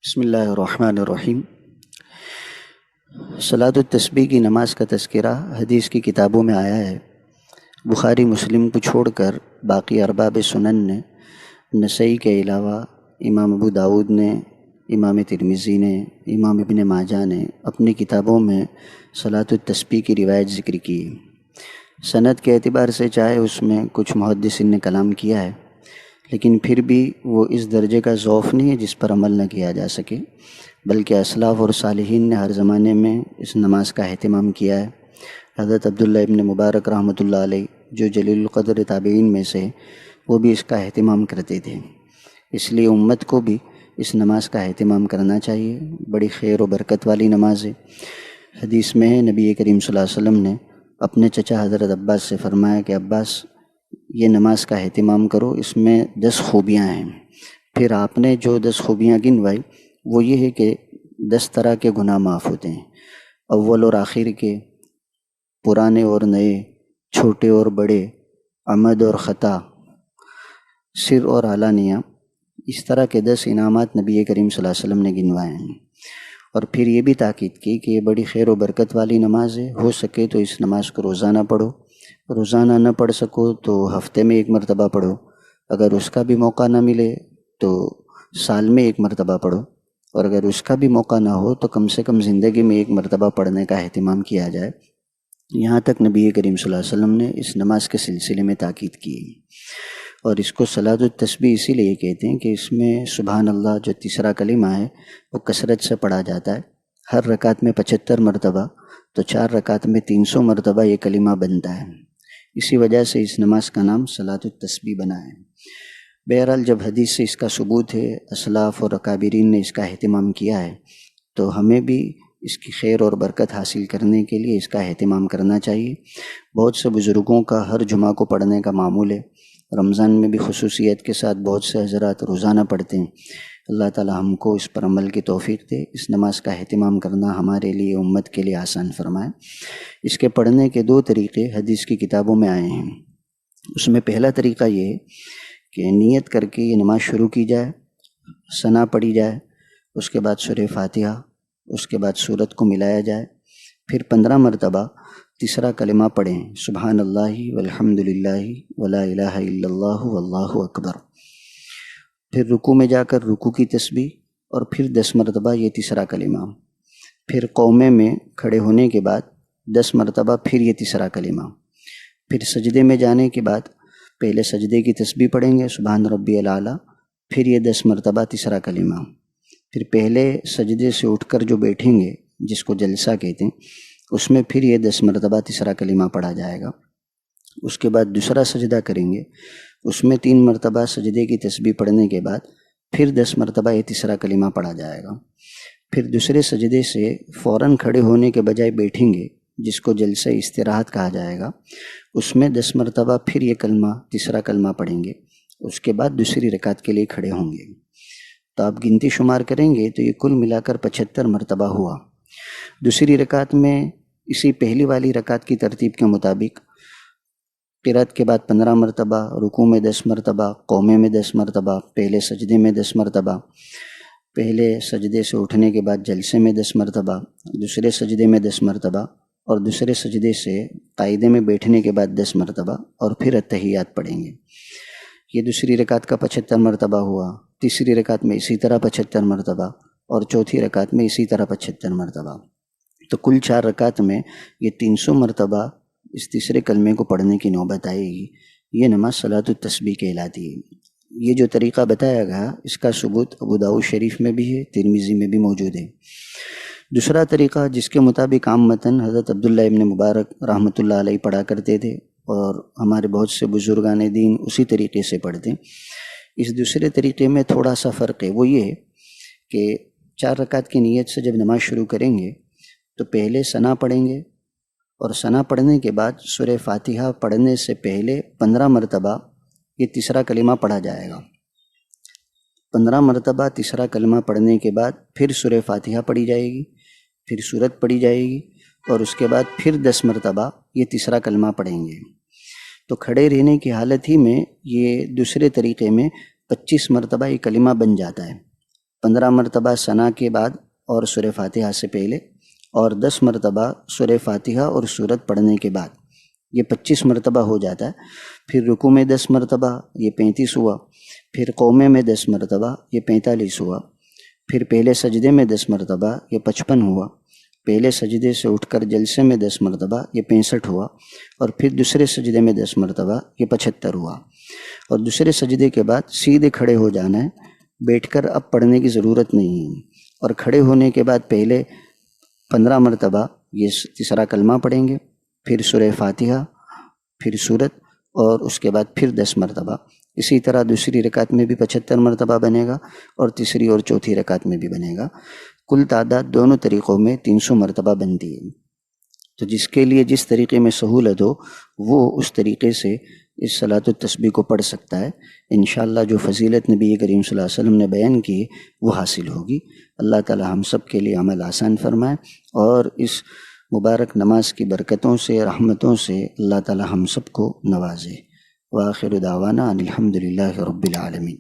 بسم اللہ الرحمن الرحیم۔ صلاۃ التسبیح کی نماز کا تذکرہ حدیث کی کتابوں میں آیا ہے۔ بخاری مسلم کو چھوڑ کر باقی ارباب سنن نے، نسائی کے علاوہ امام ابو داود نے، امام ترمذی نے، امام ابن ماجہ نے اپنی کتابوں میں صلاۃ التسبیح کی روایت ذکر کی ہے۔ سند کے اعتبار سے چاہے اس میں کچھ محدثین نے کلام کیا ہے، لیکن پھر بھی وہ اس درجے کا ضعف نہیں ہے جس پر عمل نہ کیا جا سکے، بلکہ اسلاف اور صالحین نے ہر زمانے میں اس نماز کا اہتمام کیا ہے۔ حضرت عبداللہ ابن مبارک رحمۃ اللہ علیہ جو جلیل القدر تابعین میں سے، وہ بھی اس کا اہتمام کرتے تھے، اس لیے امت کو بھی اس نماز کا اہتمام کرنا چاہیے۔ بڑی خیر و برکت والی نماز ہے۔ حدیث میں ہے نبی کریم صلی اللہ علیہ وسلم نے اپنے چچا حضرت عباس سے فرمایا کہ عباس، یہ نماز کا اہتمام کرو، اس میں 10 خوبیاں ہیں۔ پھر آپ نے جو 10 خوبیاں گنوائی وہ یہ ہے کہ 10 طرح کے گناہ معاف ہوتے ہیں، اول اور آخر کے، پرانے اور نئے، چھوٹے اور بڑے، عمد اور خطا، سر اور علانیہ، اس طرح کے 10 انعامات نبی کریم صلی اللہ علیہ وسلم نے گنوائے ہیں۔ اور پھر یہ بھی تاکید کی کہ یہ بڑی خیر و برکت والی نماز ہے، ہو سکے تو اس نماز کو روزانہ پڑھو، روزانہ نہ پڑھ سکو تو ہفتے میں 1 مرتبہ پڑھو، اگر اس کا بھی موقع نہ ملے تو سال میں 1 مرتبہ پڑھو، اور اگر اس کا بھی موقع نہ ہو تو کم سے کم زندگی میں 1 مرتبہ پڑھنے کا اہتمام کیا جائے۔ یہاں تک نبی کریم صلی اللہ علیہ وسلم نے اس نماز کے سلسلے میں تاکید کی، اور اس کو صلاۃ التسبیح اسی لیے کہتے ہیں کہ اس میں سبحان اللہ جو تیسرا کلمہ ہے وہ کثرت سے پڑھا جاتا ہے، ہر رکعت میں 75 مرتبہ، تو 4 رکعت میں 300 مرتبہ یہ کلمہ بنتا ہے، اسی وجہ سے اس نماز کا نام صلاۃ التسبیح بنا ہے۔ بہرحال جب حدیث سے اس کا ثبوت ہے، اسلاف اور اکابرین نے اس کا اہتمام کیا ہے، تو ہمیں بھی اس کی خیر اور برکت حاصل کرنے کے لیے اس کا اہتمام کرنا چاہیے۔ بہت سے بزرگوں کا ہر جمعہ کو پڑھنے کا معمول ہے، رمضان میں بھی خصوصیت کے ساتھ بہت سے حضرات روزانہ پڑھتے ہیں۔ اللہ تعالی ہم کو اس پر عمل کی توفیق دے، اس نماز کا اہتمام کرنا ہمارے لیے، امت کے لیے آسان فرمائے۔ اس کے پڑھنے کے 2 طریقے حدیث کی کتابوں میں آئے ہیں۔ اس میں پہلا طریقہ یہ ہے کہ نیت کر کے یہ نماز شروع کی جائے، ثنا پڑھی جائے، اس کے بعد سورہ فاتحہ، اس کے بعد سورت کو ملایا جائے، پھر 15 مرتبہ تیسرا کلمہ پڑھیں، سبحان اللہ والحمد للہ ولا الہ الا اللہ واللہ اکبر، پھر رکوع میں جا کر رکوع کی تسبیح، اور پھر 10 مرتبہ یہ تیسرا کلمہ، پھر قومے میں کھڑے ہونے کے بعد 10 مرتبہ پھر یہ تیسرا کلمہ، پھر سجدے میں جانے کے بعد پہلے سجدے کی تسبیح پڑھیں گے سبحان ربی الاعلیٰ، پھر یہ 10 مرتبہ تیسرا کلمہ، پھر پہلے سجدے سے اٹھ کر جو بیٹھیں گے جس کو جلسہ کہتے ہیں، اس میں پھر یہ 10 مرتبہ تیسرا کلمہ پڑھا جائے گا۔ اس کے بعد دوسرا سجدہ کریں گے، اس میں 3 مرتبہ سجدے کی تسبیح پڑھنے کے بعد پھر 10 مرتبہ یہ تیسرا کلمہ پڑھا جائے گا۔ پھر دوسرے سجدے سے فوراً کھڑے ہونے کے بجائے بیٹھیں گے جس کو جلسہ استراحت کہا جائے گا، اس میں 10 مرتبہ پھر یہ کلمہ تیسرا کلمہ پڑھیں گے، اس کے بعد دوسری رکعت کے لیے کھڑے ہوں گے۔ تو آپ گنتی شمار کریں گے تو یہ کل ملا کر 75 مرتبہ ہوا۔ دوسری رکعت میں اسی پہلی والی رکعت کی ترتیب کے مطابق قرات کے بعد 15 مرتبہ، رکوع میں 10 مرتبہ، قومے میں 10 مرتبہ، پہلے سجدے میں 10 مرتبہ، پہلے سجدے سے اٹھنے کے بعد جلسے میں 10 مرتبہ، دوسرے سجدے میں 10 مرتبہ، اور دوسرے سجدے سے قاعدے میں بیٹھنے کے بعد 10 مرتبہ، اور پھر التحیات پڑھیں گے۔ یہ دوسری رکعت کا 75 مرتبہ ہوا، تیسری رکعت میں اسی طرح 75 مرتبہ، اور چوتھی رکعت میں اسی طرح 75 مرتبہ، تو کل 4 رکعت میں یہ 300 مرتبہ اس تیسرے کلمے کو پڑھنے کی نوبت آئے گی۔ یہ نماز صلاۃ التسبیح کہلاتی ہے۔ یہ جو طریقہ بتایا گیا اس کا ثبوت ابو داؤد شریف میں بھی ہے، ترمذی میں بھی موجود ہے۔ دوسرا طریقہ جس کے مطابق عامتاً حضرت عبداللہ ابن مبارک رحمۃ اللہ علیہ پڑھا کرتے تھے، اور ہمارے بہت سے بزرگان دین اسی طریقے سے پڑھتے ہیں، اس دوسرے طریقے میں تھوڑا سا فرق ہے، وہ یہ ہے کہ 4 رکعت کی نیت سے جب نماز شروع کریں گے تو پہلے ثنا پڑھیں گے، اور ثنا پڑھنے کے بعد سورہ فاتحہ پڑھنے سے پہلے 15 مرتبہ یہ تیسرا کلمہ پڑھا جائے گا۔ 15 مرتبہ تیسرا کلمہ پڑھنے کے بعد پھر سورہ فاتحہ پڑھی جائے گی، پھر سورت پڑھی جائے گی، اور اس کے بعد پھر 10 مرتبہ یہ تیسرا کلمہ پڑھیں گے۔ تو کھڑے رہنے کی حالت ہی میں یہ دوسرے طریقے میں 25 مرتبہ یہ کلمہ بن جاتا ہے۔ 15 مرتبہ ثنا کے بعد اور سورہ فاتحہ سے پہلے، اور 10 مرتبہ سورہ فاتحہ اور سورت پڑھنے کے بعد، یہ 25 مرتبہ ہو جاتا ہے۔ پھر رکوع میں 10 مرتبہ، یہ 35 ہوا۔ پھر قومے میں 10 مرتبہ، یہ 45 ہوا۔ پھر پہلے سجدے میں 10 مرتبہ، یہ 55 ہوا۔ پہلے سجدے سے اٹھ کر جلسے میں 10 مرتبہ، یہ 65 ہوا۔ اور پھر دوسرے سجدے میں 10 مرتبہ، یہ 75 ہوا۔ اور دوسرے سجدے کے بعد سیدھے کھڑے ہو جانا ہے، بیٹھ کر اب پڑھنے کی ضرورت نہیں ہے۔ اور کھڑے ہونے کے بعد پہلے 15 مرتبہ یہ تیسرا کلمہ پڑھیں گے، پھر سورہ فاتحہ، پھر سورت، اور اس کے بعد پھر 10 مرتبہ۔ اسی طرح دوسری رکعت میں بھی 75 مرتبہ بنے گا، اور تیسری اور چوتھی رکعت میں بھی بنے گا۔ کل تعداد دونوں طریقوں میں 300 مرتبہ بنتی ہے۔ تو جس کے لیے جس طریقے میں سہولت ہو وہ اس طریقے سے اس صلاۃ التسبیح کو پڑھ سکتا ہے۔ انشاءاللہ جو فضیلت نبی کریم صلی اللہ علیہ وسلم نے بیان کی وہ حاصل ہوگی۔ اللہ تعالی ہم سب کے لیے عمل آسان فرمائے، اور اس مبارک نماز کی برکتوں سے، رحمتوں سے اللہ تعالی ہم سب کو نوازے۔ وآخر دعوانا ان الحمد للہ رب العالمین۔